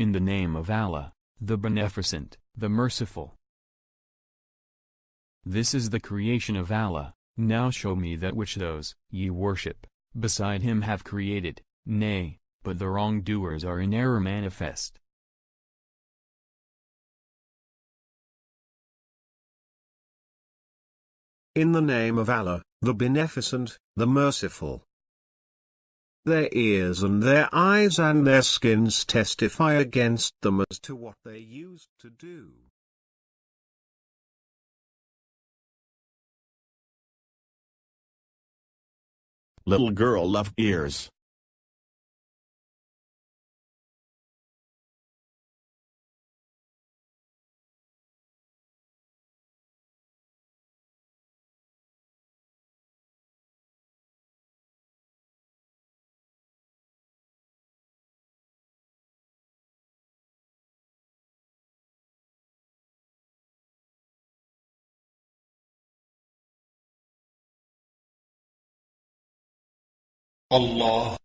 In the name of Allah, the Beneficent, the Merciful. This is the creation of Allah, now show me that which those ye worship, beside him have created, nay, but the wrongdoers are in error manifest. In the name of Allah, the Beneficent, the Merciful. Their ears and their eyes and their skins testify against them as to what they used to do. Little girl left ears. Allah.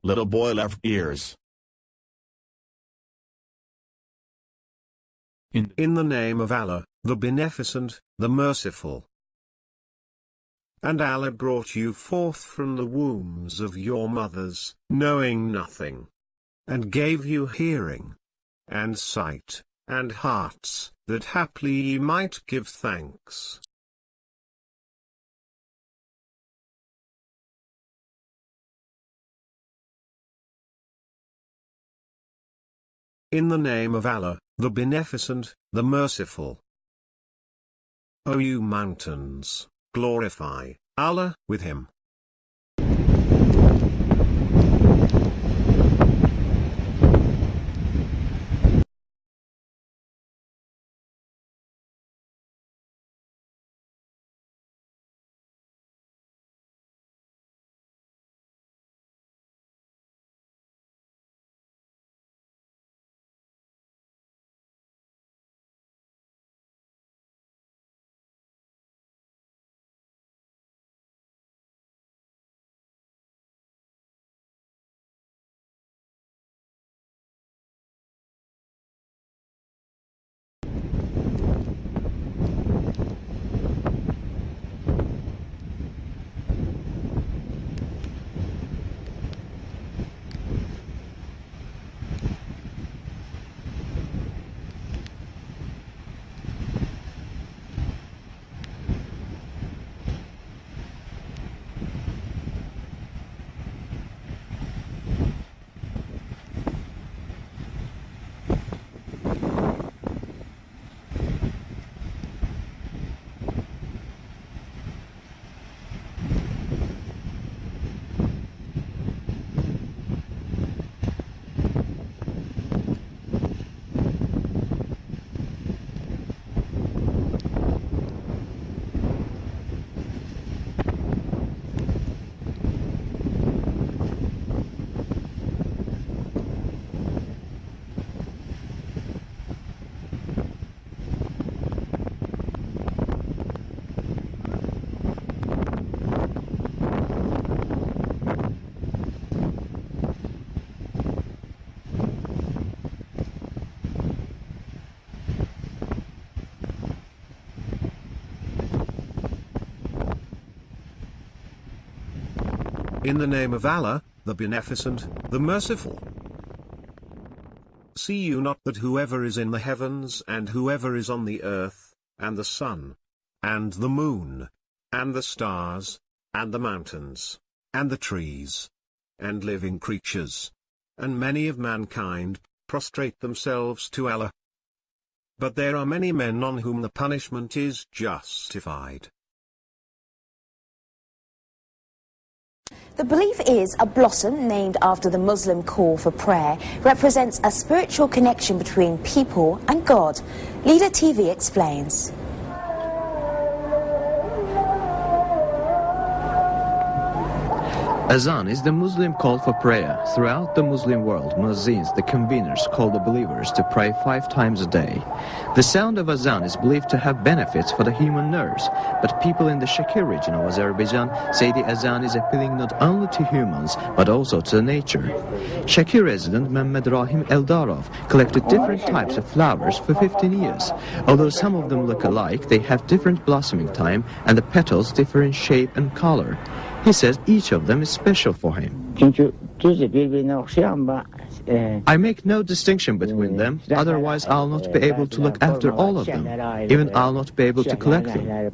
Little boy left ears. In the name of Allah, the Beneficent, the Merciful. And Allah brought you forth from the wombs of your mothers, knowing nothing, and gave you hearing, and sight, and hearts, that haply ye might give thanks. In the name of Allah, the Beneficent, the Merciful. O you mountains, glorify Allah with him. In the name of Allah, the Beneficent, the Merciful. See you not that whoever is in the heavens and whoever is on the earth, and the sun, and the moon, and the stars, and the mountains, and the trees, and living creatures, and many of mankind, prostrate themselves to Allah. But there are many men on whom the punishment is justified. The belief is a blossom named after the Muslim call for prayer represents a spiritual connection between people and God. Leader TV explains. Azan is the Muslim call for prayer. Throughout the Muslim world, muezzins, the conveners, call the believers to pray 5 times a day. The sound of Azan is believed to have benefits for the human nerves, but people in the Shakir region of Azerbaijan say the Azan is appealing not only to humans, but also to nature. Shakir resident Mehmed Rahim Eldarov collected different types of flowers for 15 years. Although some of them look alike, they have different blossoming time, and the petals differ in shape and color. He says each of them is special for him. I make no distinction between them, otherwise I'll not be able to look after all of them. Even I'll not be able to collect them.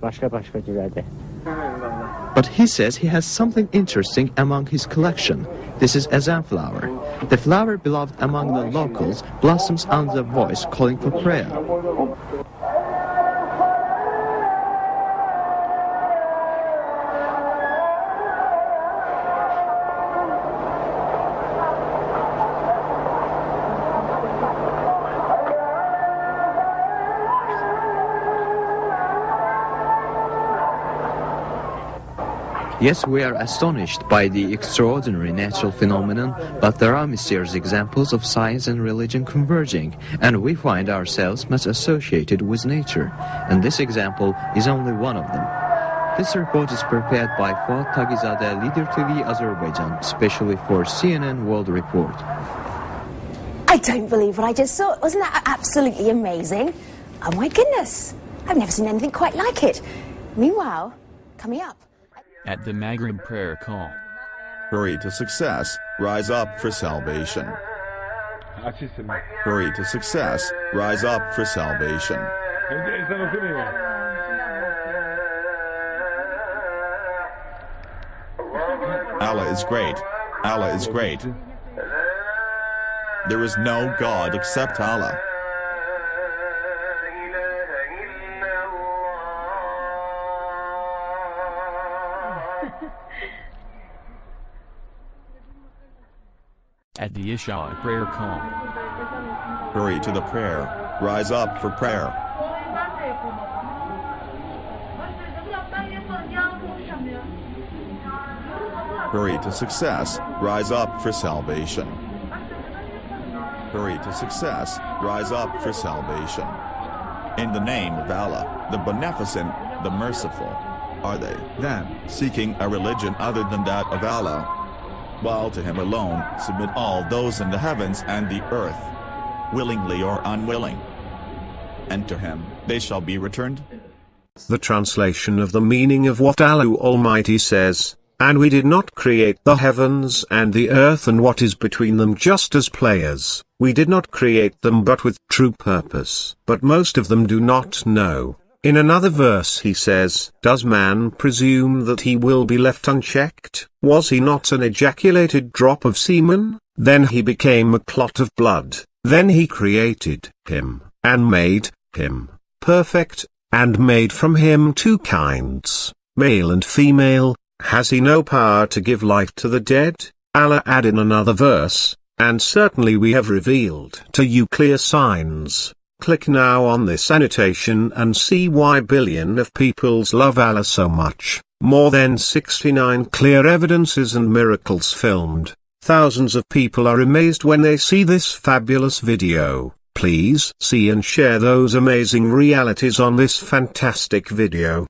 But he says he has something interesting among his collection. This is Azan flower. The flower beloved among the locals blossoms under the voice calling for prayer. Yes, we are astonished by the extraordinary natural phenomenon, but there are mysterious examples of science and religion converging, and we find ourselves much associated with nature, and this example is only one of them. This report is prepared by Fuat Tagizadeh, Leader TV Azerbaijan, especially for CNN World Report. I don't believe what I just saw. Wasn't that absolutely amazing? Oh my goodness, I've never seen anything quite like it. Meanwhile, coming up. At the Maghrib prayer call. Hurry to success, rise up for salvation. Hurry to success, rise up for salvation. Allah is great. Allah is great. There is no God except Allah. At the Isha prayer call. Hurry to the prayer, rise up for prayer. Hurry to success, rise up for salvation. Hurry to success, rise up for salvation. In the name of Allah, the Beneficent, the Merciful. Are they, then, seeking a religion other than that of Allah? While to Him alone submit all those in the heavens and the earth, willingly or unwilling. And to Him they shall be returned. The translation of the meaning of what Allah Almighty says, "And we did not create the heavens and the earth and what is between them just as players, we did not create them but with true purpose. But most of them do not know." In another verse he says, "Does man presume that he will be left unchecked? Was he not an ejaculated drop of semen? Then he became a clot of blood. Then he created him, and made him perfect, and made from him 2 kinds, male and female. Has he no power to give life to the dead?" Allah add in another verse, "And certainly we have revealed to you clear signs." Click now on this annotation and see why billion of peoples love Allah so much. More than 69 clear evidences and miracles filmed. Thousands of people are amazed when they see this fabulous video. Please see and share those amazing realities on this fantastic video.